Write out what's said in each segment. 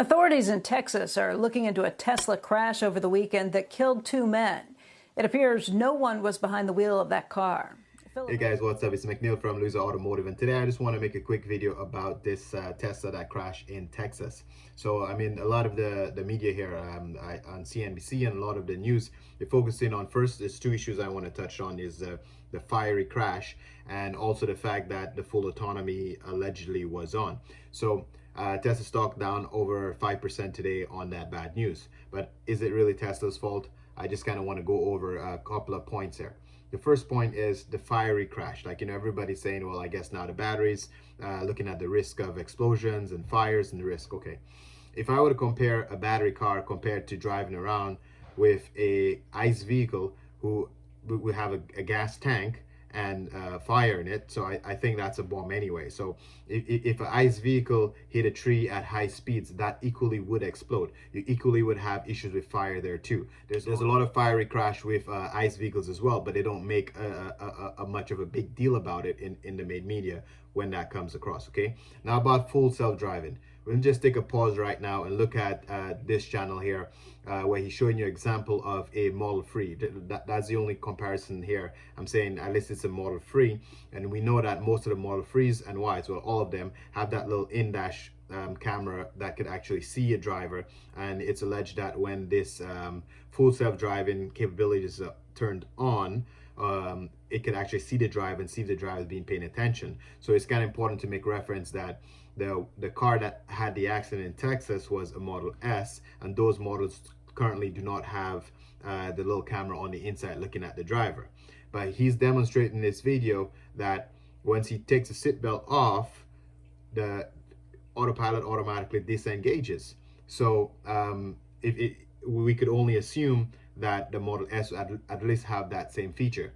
Authorities in Texas are looking into a Tesla crash over the weekend that killed 2 men. It appears no one was behind the wheel of that car. Hey guys, what's up? It's McNeil from Loser Automotive, and today I just want to make a quick video about this Tesla that crashed in Texas. So, I mean, a lot of the media here on CNBC and a lot of the news, they focus in on, first, there's two issues I want to touch on, is the fiery crash and also the fact that the full autonomy allegedly was on. So, Tesla stock down over 5% today on that bad news. But is it really Tesla's fault? I just kind of want to go over a couple of points here. The first point is the fiery crash. Like, everybody's saying, well, I guess now the batteries, looking at the risk of explosions and fires and the risk. Okay, if I were to compare a battery car compared to driving around with a ICE vehicle who we have a gas tank and fire in it, so I think that's a bomb anyway. So if an ICE vehicle hit a tree at high speeds, that equally would explode. You equally would have issues with fire there too. There's a lot of fiery crash with ICE vehicles as well, but they don't make a much of a big deal about it in the main media when that comes across. Okay, now about full self-driving. We'll just take a pause right now and look at this channel here where he's showing you an example of a Model 3. That's the only comparison here. I'm saying at least it's a Model 3, and we know that most of the Model 3s and Ys, well, all of them have that little in-dash camera that could actually see a driver, and it's alleged that when this full self-driving capability is turned on, it could actually see the driver and see if the driver is being paying attention. So it's kind of important to make reference that the car that had the accident in Texas was a Model S, and those models currently do not have the little camera on the inside looking at the driver. But he's demonstrating in this video that once he takes the seatbelt off, the autopilot automatically disengages. So we could only assume that the Model S at least have that same feature.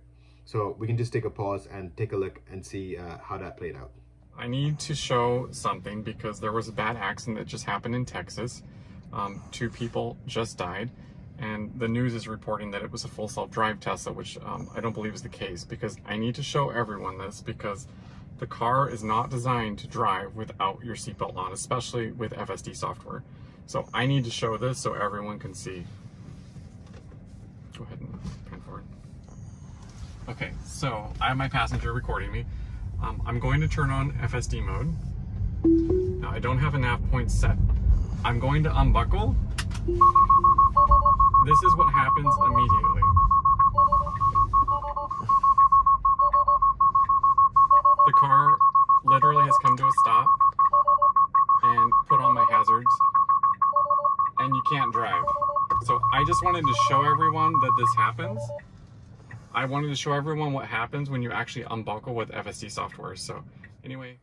So we can just take a pause and take a look and see how that played out. I need to show something because there was a bad accident that just happened in Texas. 2 people just died, and the news is reporting that it was a full self-drive Tesla, which I don't believe is the case, because I need to show everyone this, because the car is not designed to drive without your seatbelt on, especially with FSD software. So I need to show this so everyone can see. Go ahead and pan forward. Okay, so I have my passenger recording me. I'm going to turn on FSD mode. Now, I don't have a nav point set. I'm going to unbuckle. This is what happens immediately. The car literally has come to a stop and put on my hazards, and you can't drive. So I just wanted to show everyone that this happens. I wanted to show everyone what happens when you actually unbuckle with FSD software. So anyway.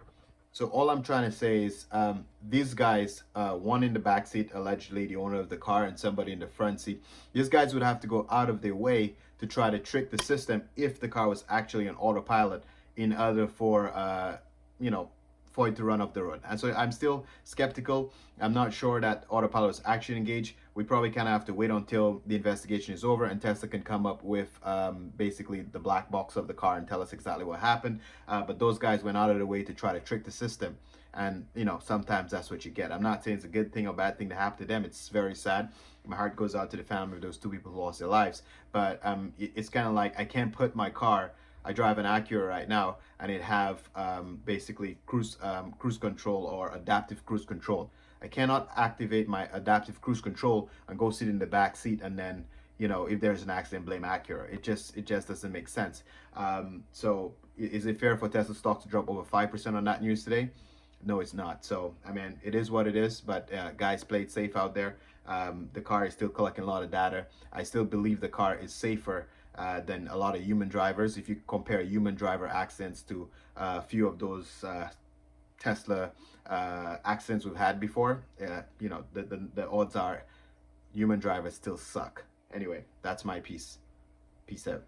So all I'm trying to say is these guys, one in the back seat, allegedly the owner of the car, and somebody in the front seat, these guys would have to go out of their way to try to trick the system if the car was actually on autopilot in order for, for it to run off the road. And so I'm still skeptical. I'm not sure that autopilot is actually engaged. We probably kind of have to wait until the investigation is over and Tesla can come up with basically the black box of the car and tell us exactly what happened. But those guys went out of their way to try to trick the system. And, sometimes that's what you get. I'm not saying it's a good thing or bad thing to happen to them. It's very sad. My heart goes out to the family of those 2 people who lost their lives. But it's kind of like I can't put my car, I drive an Acura right now, and it have basically cruise control or adaptive cruise control. I cannot activate my adaptive cruise control and go sit in the back seat and then, if there's an accident, blame Acura. It just doesn't make sense. So is it fair for Tesla stock to drop over 5% on that news today? No, it's not. So, I mean, it is what it is, but guys, play it safe out there. The car is still collecting a lot of data. I still believe the car is safer than a lot of human drivers. If you compare human driver accidents to a few of those Tesla accidents we've had before, the odds are human drivers still suck. Anyway, that's my piece. Peace out.